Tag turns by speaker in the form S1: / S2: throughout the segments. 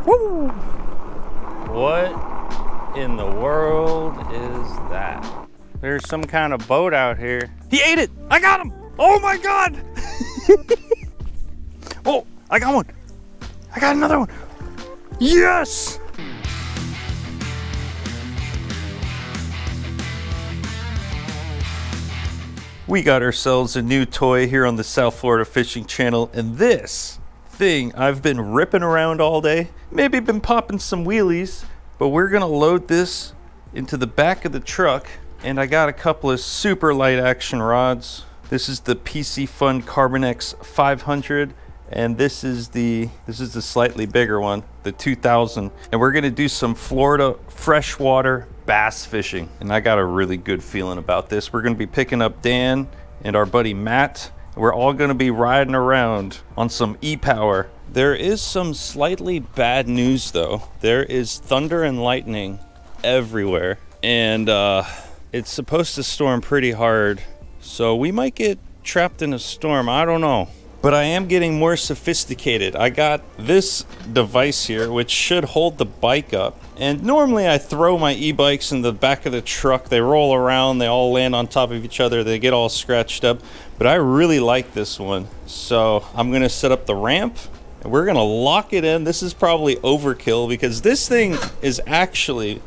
S1: Woo! What in the world is that? There's some kind of boat out here. He ate it! I got him! Oh my God! Oh, I got one! I got another one! Yes! We got ourselves a new toy here on the South Florida Fishing Channel, and this thing I've been ripping around all day, maybe been popping some wheelies, but we're gonna load this into the back of the truck, and I got a couple of super light action rods. This is the PC Fun Carbonex 500, and this is the slightly bigger one, the 2000, and we're gonna do some Florida freshwater bass fishing, and I got a really good feeling about this. We're gonna be picking up Dan and our buddy Matt. We're all gonna be riding around on some e-power. There is some slightly bad news though. There is thunder and lightning everywhere, and it's supposed to storm pretty hard, so we might get trapped in a storm, I don't know. But I am getting more sophisticated. I got this device here, which should hold the bike up. And normally I throw my e-bikes in the back of the truck. They roll around, they all land on top of each other, they get all scratched up. But I really like this one. So I'm gonna set up the ramp, and we're gonna lock it in. This is probably overkill because this thing is actually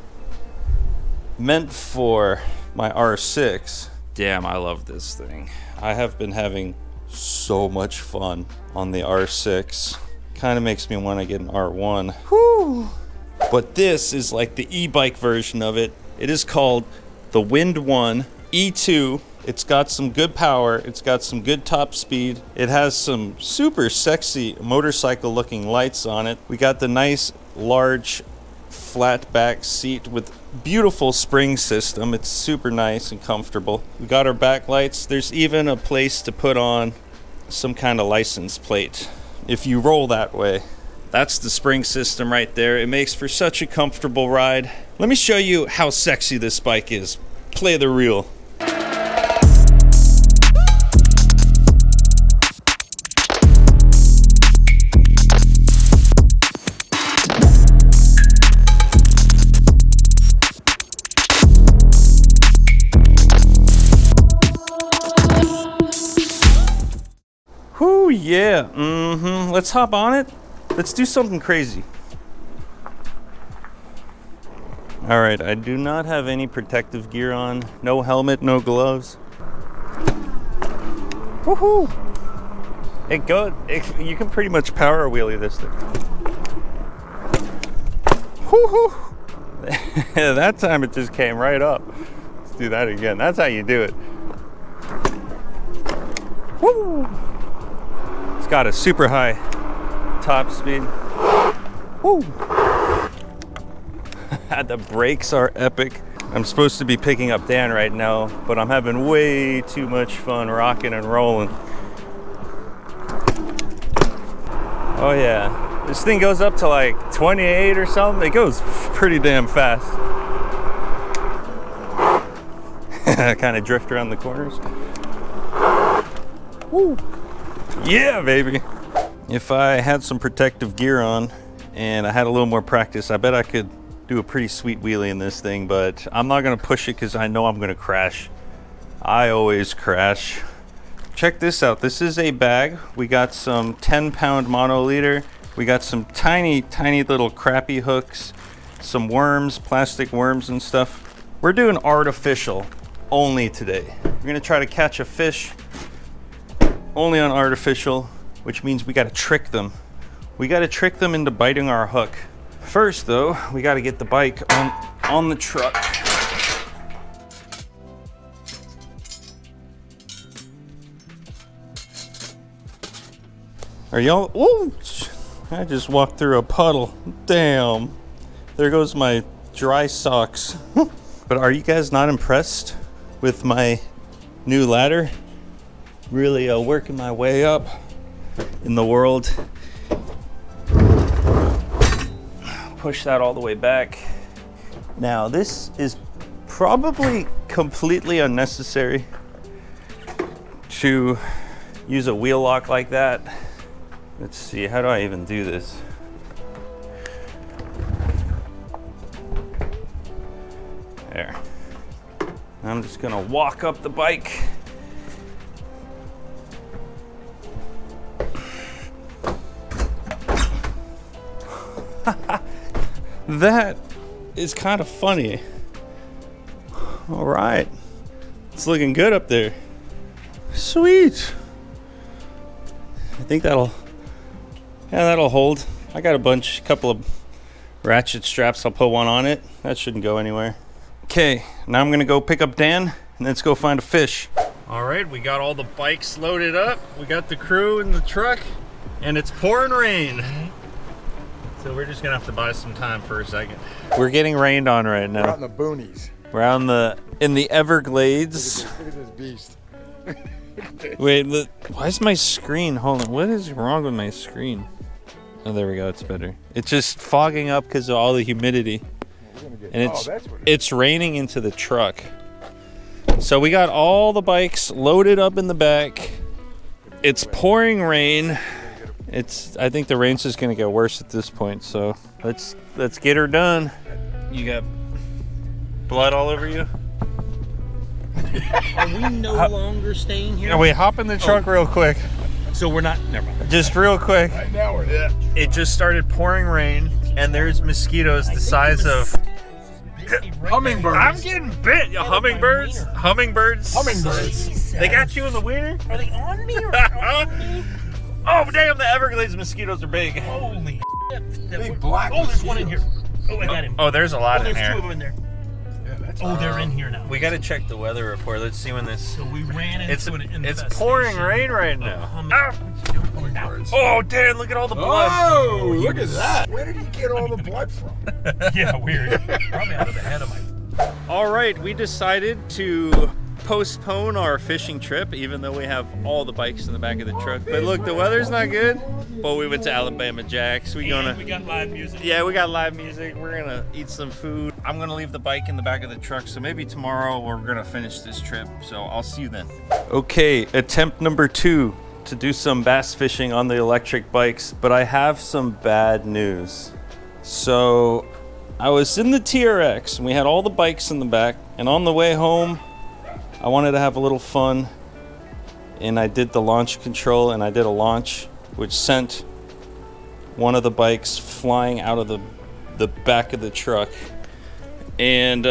S1: meant for my R6. Damn, I love this thing. I have been having so much fun on the R6. Kind of makes me want to get an R1. Whew. But this is like the e-bike version of it. It is called the Windone E2. It's got some good power. It's got some good top speed. It has some super sexy motorcycle looking lights on it. We got the nice large flat back seat with beautiful spring system. It's super nice and comfortable. We got our back lights. There's even a place to put on some kind of license plate if you roll that way. That's the spring system right there. It makes for such a comfortable ride. Let me show you how sexy this bike is. Play the reel. Whoo, yeah, let's hop on it. Let's do something crazy. All right, I do not have any protective gear on. No helmet, no gloves. Woohoo! You can pretty much power wheelie this thing. Woohoo! That time it just came right up. Let's do that again. That's how you do it. Woo! It's got a super high top speed. Woo! The brakes are epic. I'm supposed to be picking up Dan right now, but I'm having way too much fun rocking and rolling. Oh yeah, this thing goes up to like 28 or something. It goes pretty damn fast. Kind of drift around the corners. Woo! Yeah, baby. If I had some protective gear on and I had a little more practice, I bet I could do a pretty sweet wheelie in this thing, but I'm not gonna push it because I know I'm gonna crash. I always crash. Check this out. This is a bag. We got some 10-pound monoliter. We got some tiny little crappie hooks, some worms, plastic worms and stuff. We're doing artificial only today. We're gonna try to catch a fish only on artificial, which means we gotta trick them. We gotta trick them into biting our hook. First though, we gotta get the bike on the truck. Are y'all, ooh, I just walked through a puddle. Damn, there goes my dry socks. But are you guys not impressed with my new ladder? Really working my way up in the world. Push that all the way back. Now this is probably completely unnecessary to use a wheel lock like that. Let's see, how do I even do this? There. I'm just gonna walk up the bike. That is kind of funny. All right. It's looking good up there. Sweet. I think that'll hold. I got a couple of ratchet straps. I'll put one on it. That shouldn't go anywhere. Okay, now I'm gonna go pick up Dan and let's go find a fish. All right, we got all the bikes loaded up. We got the crew in the truck and it's pouring rain. So we're just gonna have to buy some time for a second. We're getting rained on right now.
S2: We're out in the boonies.
S1: We're out in the Everglades.
S2: Look at this beast.
S1: Wait, why is my screen? Hold on, what is wrong with my screen? Oh, there we go, it's better. It's just fogging up because of all the humidity. And it's raining into the truck. So we got all the bikes loaded up in the back. It's pouring rain. I think the rain's just gonna get worse at this point, so let's get her done. You got blood all over you?
S3: Are we no longer staying here?
S1: Yeah, wait, hop in the truck real quick.
S3: So we're not, never mind.
S1: Just real quick.
S2: Right now we're there.
S1: It just started pouring rain, and there's mosquitoes the size of
S2: Hummingbirds.
S1: I'm getting bit. Hummingbirds.
S2: Hummingbirds.
S1: They got you in the wiener?
S3: Are they on me or on me?
S1: Oh damn! The Everglades mosquitoes are big.
S3: Holy shit.
S2: Big black
S3: Oh, there's one in here. Oh, I got him.
S1: Oh, there's a lot in
S3: There's
S1: here.
S3: two of them in there.
S2: Yeah, that's
S3: They're in here now.
S1: We got to check the weather report. Let's see when this.
S3: So we ran into
S1: It's pouring rain right now.
S2: hummingbirds.
S1: Oh, Dan! Look at all the blood.
S2: Oh, look at that. Where did he get all the blood from?
S3: Yeah, weird. Probably out of the head of my...
S1: All right, we decided to postpone our fishing trip, even though we have all the bikes in the back of the truck. But look, the weather's not good. But we went to Alabama Jack's.
S3: We got live music.
S1: Yeah, we got live music. We're gonna eat some food. I'm gonna leave the bike in the back of the truck, so maybe tomorrow we're gonna finish this trip. So I'll see you then. Okay, attempt number 2 to do some bass fishing on the electric bikes, but I have some bad news. So I was in the TRX and we had all the bikes in the back, and on the way home I wanted to have a little fun, and I did the launch control, and I did a launch which sent one of the bikes flying out of the back of the truck. And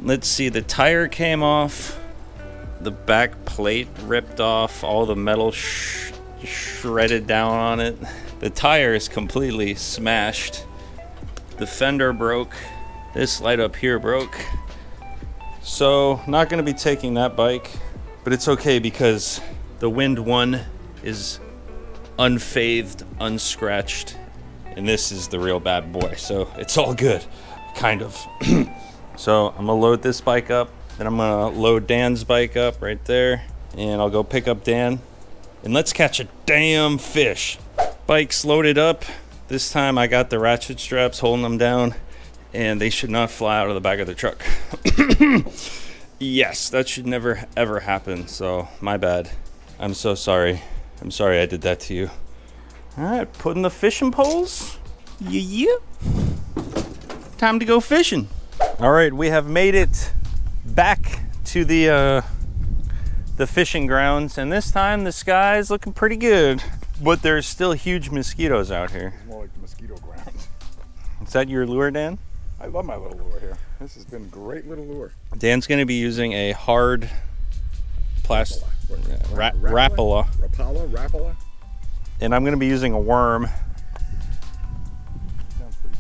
S1: let's see, the tire came off, the back plate ripped off, all the metal shredded down on it. The tire is completely smashed. The fender broke. This light up here broke. So, not gonna be taking that bike, but it's okay because the Windone is unfazed, unscratched, and this is the real bad boy, so it's all good, kind of. So I'm gonna load this bike up, then I'm gonna load Dan's bike up right there, and I'll go pick up Dan, and let's catch a damn fish. Bike's loaded up. This time I got the ratchet straps holding them down, and they should not fly out of the back of the truck. Yes, that should never ever happen, so my bad. I'm so sorry. I'm sorry I did that to you. All right, putting the fishing poles. Yeah. Time to go fishing. All right, we have made it back to the fishing grounds, and this time the sky is looking pretty good, but there's still huge mosquitoes out here.
S2: It's more like the mosquito grounds.
S1: Is that your lure, Dan?
S2: I love my little lure here. This has been a great little lure.
S1: Dan's going to be using a hard plastic
S2: Rapala. Rapala.
S1: And I'm going to be using a worm.
S2: Sounds pretty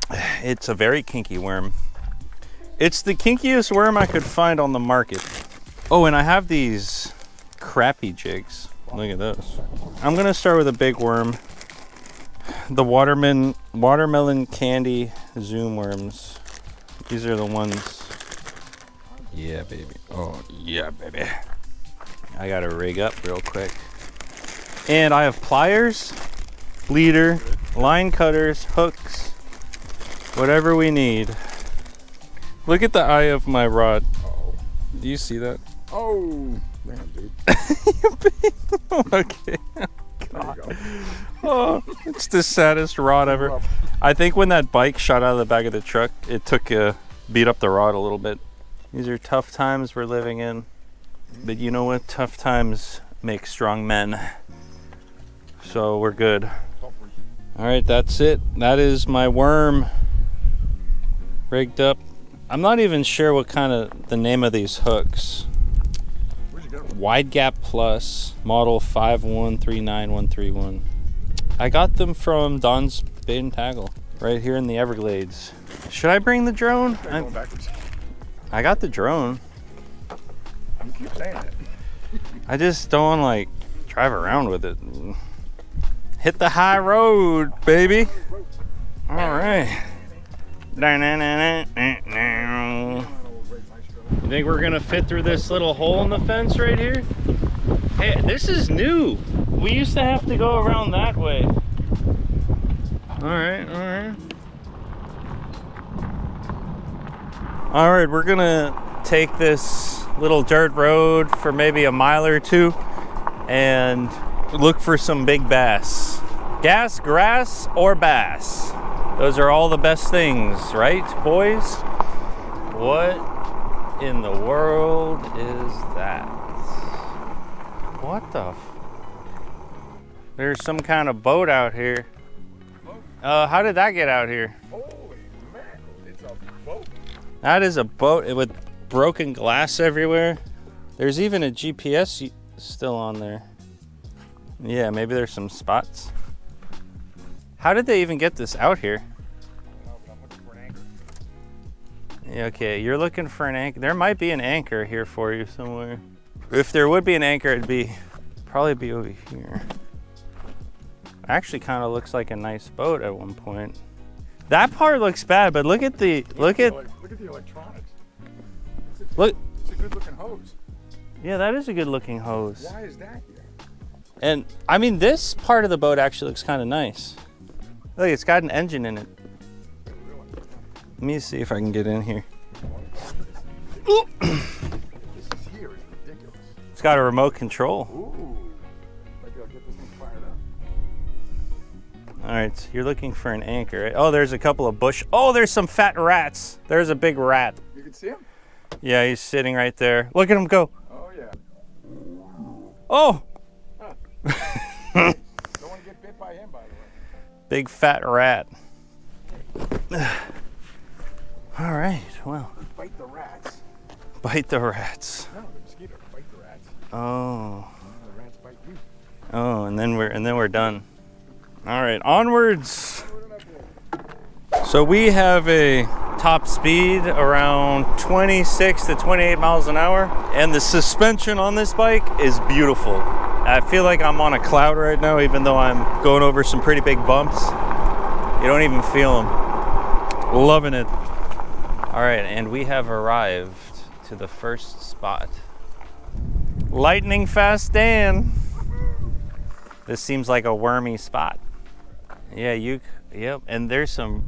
S2: good.
S1: It's a very kinky worm. It's the kinkiest worm I could find on the market. Oh, and I have these crappie jigs. Look at those. I'm going to start with a big worm. The watermelon candy zoom worms. These are the ones. Yeah, baby. Oh, yeah, baby. I got to rig up real quick. And I have pliers, leader, line cutters, hooks, whatever we need. Look at the eye of my rod.
S2: Uh-oh.
S1: Do you see that?
S2: Oh, man, dude.
S1: Okay.
S2: There you go.
S1: Oh, it's the saddest rod ever. I think when that bike shot out of the back of the truck, it took beat up the rod a little bit. These are tough times we're living in. But you know what? Tough times make strong men. So we're good. All right, that's it. That is my worm rigged up. I'm not even sure what kind of the name of these hooks. Wide Gap Plus, model 5139131. I got them from Don's Bait and Tackle, right here in the Everglades. Should I bring the drone? I got the drone.
S2: You keep saying it.
S1: I just don't want to like drive around with it. Hit the high road, baby. All right. You think we're gonna fit through this little hole in the fence right here? Hey, this is new. We used to have to go around that way. All right, all right. All right, we're gonna take this little dirt road for maybe a mile or two and look for some big bass. Gas, grass, or bass. Those are all the best things, right, boys? What in the world is that? What the There's some kind of boat out here. How did that get out here?
S2: Holy mackerel, it's a boat.
S1: That is a boat with broken glass everywhere. There's even a GPS still on there. Yeah, maybe there's some spots. How did they even get this out here?
S2: I don't know, but I'm looking for an anchor.
S1: Yeah, okay, you're looking for an anchor. There might be an anchor here for you somewhere. If there would be an anchor, it'd probably be over here. Actually kind of looks like a nice boat at one point. That part looks bad, but look at the
S2: Look at the electronics.
S1: Look.
S2: It's a good looking hose.
S1: Yeah, that is a good looking hose.
S2: Why is that here?
S1: And I mean, this part of the boat actually looks kind of nice. Look, it's got an engine in it. Let me see if I can get in here.
S2: This here is ridiculous.
S1: It's got a remote control.
S2: Ooh. Maybe I'll get this thing fired up.
S1: All right, so you're looking for an anchor, right? Oh, there's a couple of bush. Oh, there's some fat rats. There's a big rat.
S2: You can see him?
S1: Yeah, he's sitting right there. Look at him go.
S2: Oh, yeah.
S1: Oh!
S2: Don't want to get bit by him, by the way.
S1: Big fat rat. All right, well.
S2: Bite the rats.
S1: Bite the rats.
S2: No, the mosquitoes bite the rats.
S1: Oh.
S2: The rats bite you.
S1: Oh, and then we're done. All right, onwards. So we have a top speed around 26 to 28 miles an hour, and the suspension on this bike is beautiful. I feel like I'm on a cloud right now, even though I'm going over some pretty big bumps. You don't even feel them. Loving it. All right, and we have arrived to the first spot. Lightning Fast Dan. This seems like a wormy spot. Yeah, yep, and there were some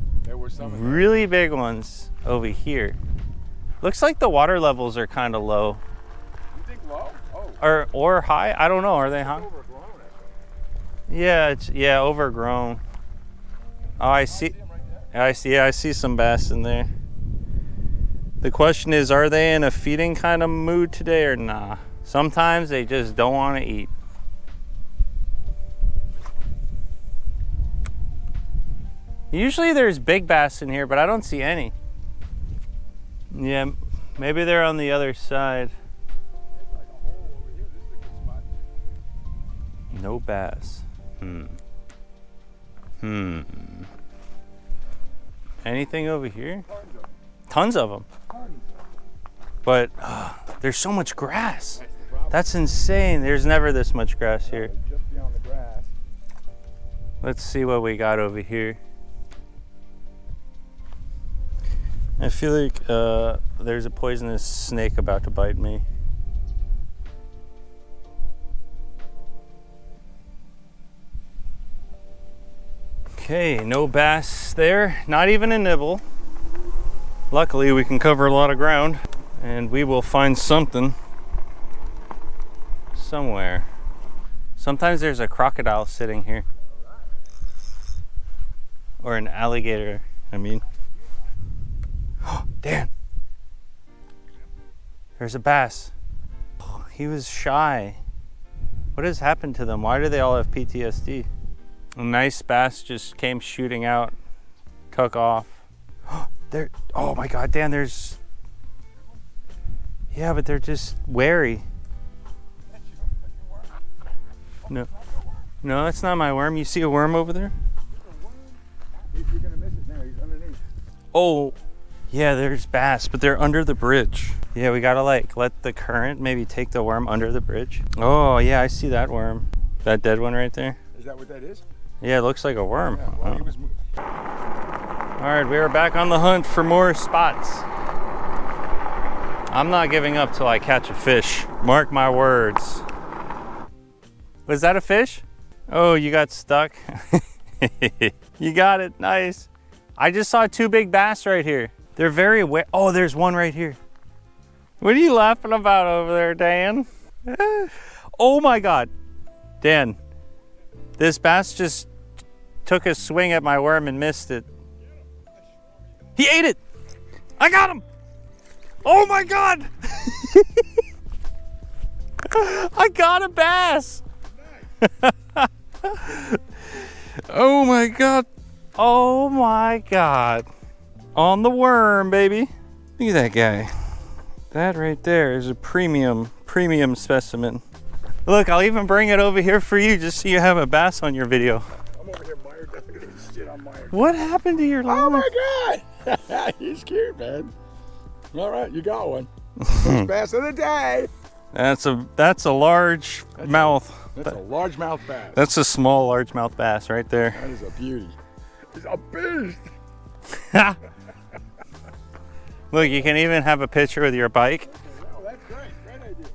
S1: really big ones over here. Looks like the water levels are kind of low.
S2: You think low? Oh.
S1: Or high? I don't know. Are they high?
S2: Overgrown,
S1: Yeah, overgrown. Oh, I see. I see some bass in there. The question is, are they in a feeding kind of mood today or nah? Sometimes they just don't want to eat. Usually there's big bass in here, but I don't see any. Yeah, maybe they're on the other side. No bass. Anything over here? Tons of them. But there's so much grass. That's insane. There's never this much grass here.
S2: Just beyond the grass.
S1: Let's see what we got over here. I feel like there's a poisonous snake about to bite me. Okay, no bass there, not even a nibble. Luckily, we can cover a lot of ground and we will find something somewhere. Sometimes there's a crocodile sitting here. Or an alligator, I mean. Dan. There's a bass. Oh, he was shy. What has happened to them? Why do they all have PTSD? A nice bass just came shooting out, took off. There, oh my God, Dan, there's, yeah, but they're just wary. No, no, that's not my worm. You see a worm over there?
S2: You're gonna miss it now. He's underneath.
S1: Oh, yeah, there's bass, but they're under the bridge. Yeah, we gotta like let the current maybe take the worm under the bridge. Oh yeah, I see that worm. That dead one right there.
S2: Is that what that is?
S1: Yeah, it looks like a worm.
S2: Yeah, well, he was
S1: All right, we are back on the hunt for more spots. I'm not giving up till I catch a fish. Mark my words. Was that a fish? Oh, you got stuck. You got it, nice. I just saw 2 big bass right here. They're very wet. Oh, there's one right here. What are you laughing about over there, Dan? Oh my God. Dan, this bass just took a swing at my worm and missed it. He ate it. I got him. Oh my God. I got a bass. Oh my God. Oh my God. On the worm, baby. Look at that guy. That right there is a premium specimen. Look, I'll even bring it over here for you just so you have a bass on your video.
S2: I'm over here mired down. Look at this shit, I'm mired.
S1: What happened to your line?
S2: Oh my God. He's cute, man. All right, you got one. First bass of the day.
S1: That's a large mouth.
S2: That's a largemouth bass.
S1: That's a small largemouth bass right there.
S2: That is a beauty. He's a beast.
S1: Look, you can even have a picture with your bike.
S2: Oh, that's great. Great idea.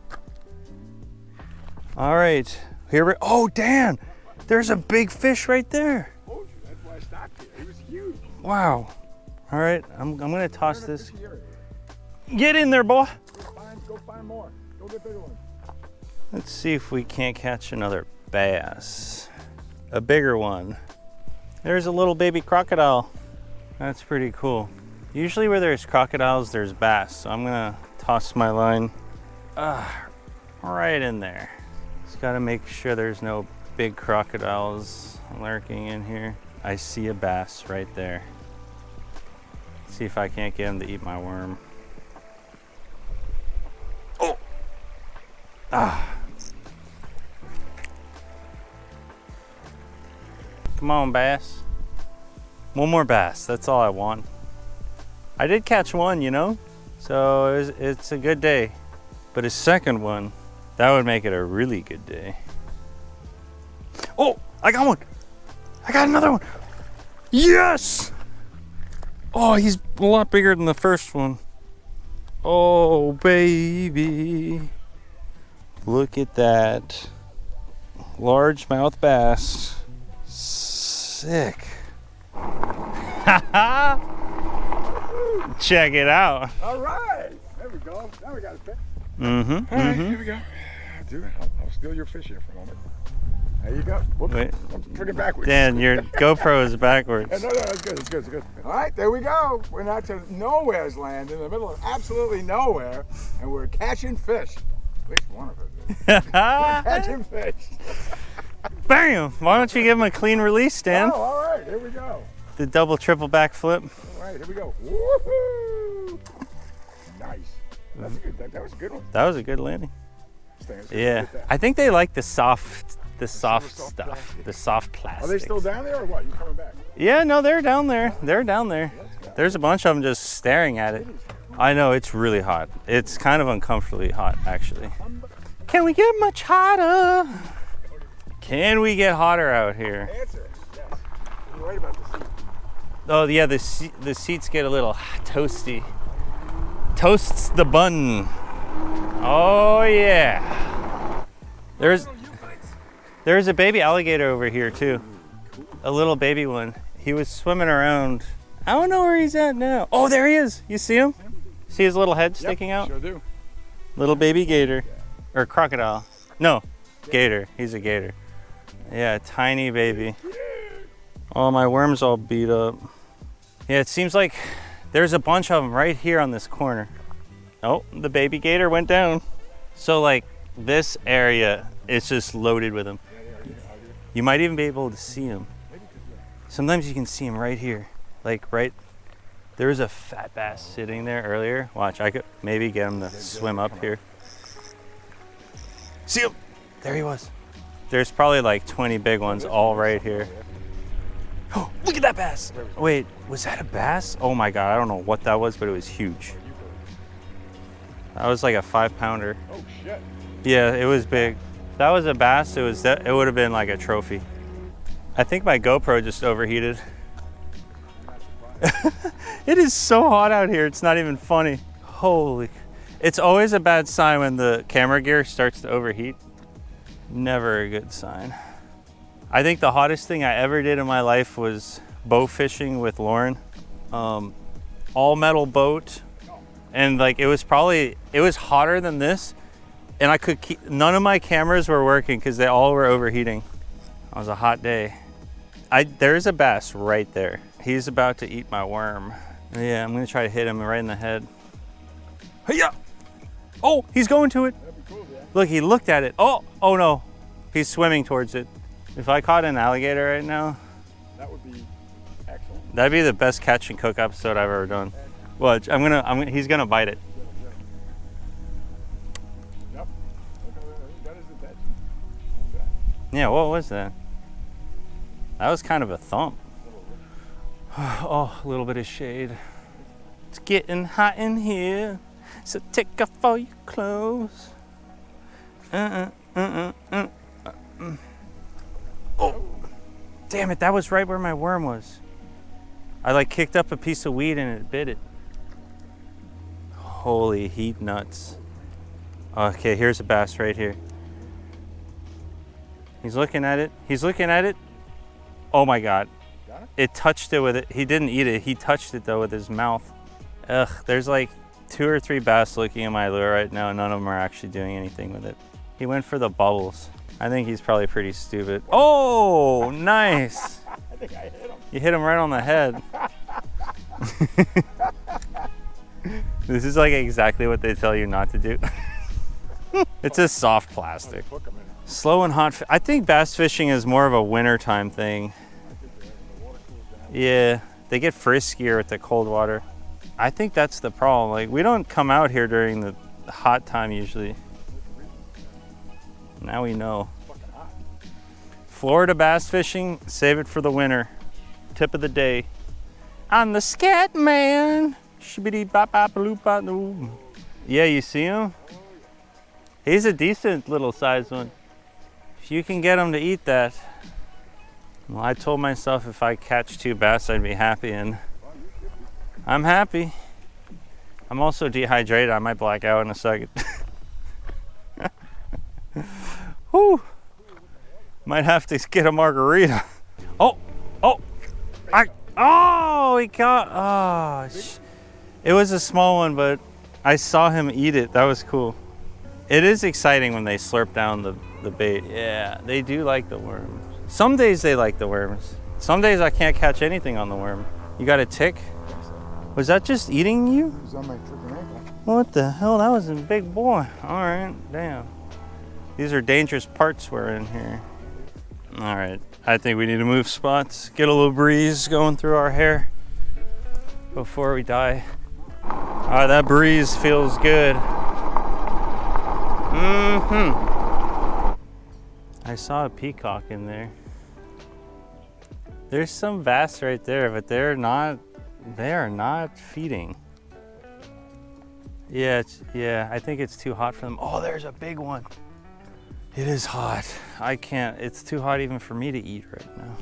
S1: All right, here we. Oh, Dan, there's a big fish right there.
S2: I told you, that's why I stopped here. He was huge.
S1: Wow. All right, I'm gonna toss this. Get in there, boy.
S2: Go find more. Go get bigger ones.
S1: Let's see if we can't catch another bass. A bigger one. There's a little baby crocodile. That's pretty cool. Usually where there's crocodiles, there's bass. So I'm gonna toss my line right in there. Just gotta make sure there's no big crocodiles lurking in here. I see a bass right there. See if I can't get him to eat my worm. Oh! Ah! Come on, bass. One more bass, that's all I want. I did catch one, you know? So it's a good day. But a second one, that would make it a really good day. Oh, I got one. I got another one. Yes! Oh, he's a lot bigger than the first one. Oh, baby. Look at that. Largemouth bass. Sick. Check it out.
S2: All right. There we go. Now we got a fish.
S1: Mm-hmm.
S2: All right, here we go. Dude, I'll steal your fish here for a moment. There you go. Whoops.
S1: Wait.
S2: I'm freaking backwards.
S1: Dan, your GoPro is backwards.
S2: No, it's good, it's good, it's good. All right, there we go. We're now to nowhere's land in the middle of absolutely nowhere, and we're catching fish. At least one of us is. We're catching fish.
S1: Bam! Why don't you give him a clean release, Dan?
S2: Oh, all right, here we go.
S1: The double, triple backflip.
S2: All right, here we go. Woohoo! Nice. That's a good. That was a good one.
S1: That was a good landing.
S2: Let's
S1: Yeah,
S2: get that.
S1: I think they like the soft
S2: soft
S1: stuff,
S2: plastic.
S1: the soft plastic.
S2: Are they still down there or what? You coming back?
S1: Yeah, no, they're down there. They're down there. There's a bunch of them just staring at it. I know, it's really hot. It's kind of uncomfortably hot, actually. Can we get much hotter? Can we get hotter out here?
S2: Answer. Yes. You're right about the seat.
S1: Oh yeah, the seats get a little toasty. Toasts the bun. Oh yeah. There's a baby alligator over here too. A little baby one. He was swimming around. I don't know where he's at now. Oh, there he is. You see him? See his little head sticking out?
S2: Sure do.
S1: Little baby gator. Or crocodile. No, gator. He's a gator. Yeah, tiny baby. Oh, my worm's all beat up. Yeah, it seems like There's a bunch of them right here on this corner. Oh, the baby gator went down. So like this area is just loaded with them. You might even be able to see them. Sometimes you can see them right here. Like right, there was a fat bass sitting there earlier. Watch, I could maybe get him to swim up here. See him? There he was. There's probably like 20 big ones all right here. Oh, look at that bass. Wait, was that a bass? Oh my God, I don't know what that was, but it was huge. That was like a 5-pounder.
S2: Oh shit.
S1: Yeah, it was big. If that was a bass, it would have been like a trophy. I think my GoPro just overheated. It is so hot out here, it's not even funny. Holy. It's always a bad sign when the camera gear starts to overheat. Never a good sign. I think the hottest thing I ever did in my life was bow fishing with Lauren. All metal boat. And like it was hotter than this. And none of my cameras were working because they all were overheating. It was a hot day. There's a bass right there. He's about to eat my worm. Yeah, I'm gonna try to hit him right in the head. Hey-ya! Oh, he's going to it.
S2: Cool, yeah.
S1: Look, he looked at it. Oh no, he's swimming towards it. If I caught an alligator right now,
S2: that would be excellent.
S1: That'd be the best catch and cook episode I've ever done. Watch, he's gonna bite it.
S2: Yep. That is the best.
S1: Yeah, what was that? That was kind of a thump. Oh, a little bit of shade. It's getting hot in here, so take off all your clothes. Oh, damn it, that was right where my worm was. I like kicked up a piece of weed and it bit it. Holy heat nuts. Okay, here's a bass right here. He's looking at it. He's looking at it. Oh my God.
S2: Got it?
S1: It touched it with it. He didn't eat it. He touched it though with his mouth. Ugh, there's like 2 or 3 bass looking at my lure right now. None of them are actually doing anything with it. He went for the bubbles. I think he's probably pretty stupid. Oh, nice.
S2: I think I hit him.
S1: You hit him right on the head. This is like exactly what they tell you not to do. It's a soft plastic. Slow and hot. I think bass fishing is more of a wintertime thing. Yeah, they get friskier with the cold water. I think that's the problem. Like, we don't come out here during the hot time usually. Now we know. Florida bass fishing, save it for the winter. Tip of the day. I'm the scat man. Yeah, you see him? He's a decent little sized one. If you can get him to eat that. Well, I told myself if I catch 2 bass, I'd be happy, and I'm happy. I'm also dehydrated. I might black out in a second. Whew. Might have to get a margarita. Oh, he caught, it was a small one, but I saw him eat it. That was cool. It is exciting when they slurp down the bait. Yeah, they do like the worms. Some days they like the worms. Some days I can't catch anything on the worm. You got a tick? Was that just eating you?
S2: It was on my freaking ankle.
S1: What the hell? That was a big boy. All right, damn. These are dangerous parts we're in here. All right, I think we need to move spots, get a little breeze going through our hair before we die. That breeze feels good. I saw a peacock in there. There's some bass right there, but they are not feeding. Yeah, I think it's too hot for them. Oh, there's a big one. It is hot. I can't, it's too hot even for me to eat right now.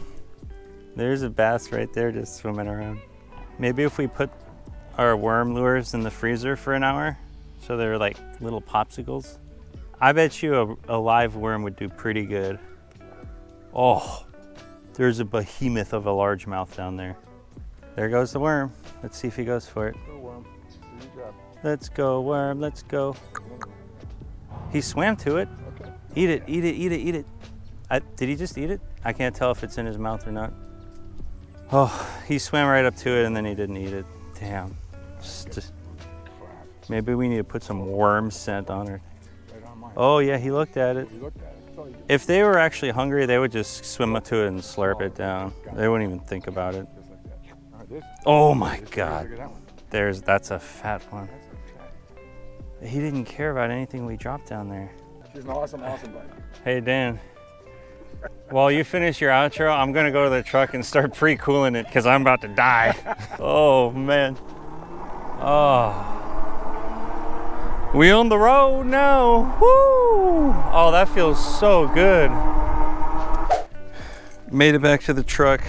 S1: There's a bass right there just swimming around. Maybe if we put our worm lures in the freezer for an hour, so they're like little popsicles. I bet you a live worm would do pretty good. Oh, there's a behemoth of a largemouth down there. There goes the worm. Let's see if he goes for it.
S2: Go worm. Do your job.
S1: Let's go, worm, let's go. He swam to it.
S2: Okay.
S1: Eat it, eat it, eat it, eat it. Did he just eat it? I can't tell if it's in his mouth or not. Oh, he swam right up to it and then he didn't eat it. Damn. Maybe we need to put some worm scent on her.
S2: Right on mine.
S1: Oh yeah, he looked at it.
S2: You looked at it. That's all you do.
S1: If they were actually hungry, they would just swim up to it and slurp it down. They wouldn't even think about it.
S2: Just like that. All right, this.
S1: Oh my
S2: Look
S1: God.
S2: at that one.
S1: That's a fat one.
S2: That's okay.
S1: He didn't care about anything we dropped down there.
S2: She's an awesome bike.
S1: Hey Dan, while you finish your outro, I'm gonna go to the truck and start pre-cooling it because I'm about to die. Oh man. Oh. We on the road now. Woo! Oh, that feels so good. Made it back to the truck.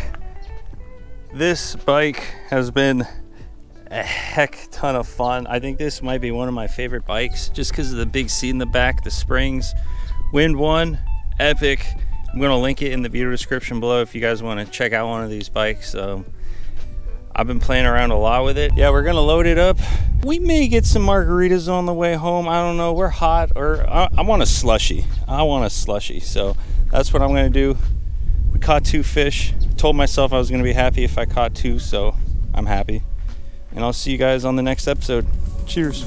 S1: This bike has been a heck ton of fun. I think this might be one of my favorite bikes just because of the big seat in the back, the springs. Windone, epic. I'm gonna link it in the video description below if you guys want to check out one of these bikes. I've been playing around a lot with it. Yeah, we're gonna load it up. We may get some margaritas on the way home. I don't know, we're hot, or I want a slushy. So that's what I'm gonna do. We caught 2 fish. Told myself I was gonna be happy if I caught 2, so I'm happy. And I'll see you guys on the next episode. Cheers.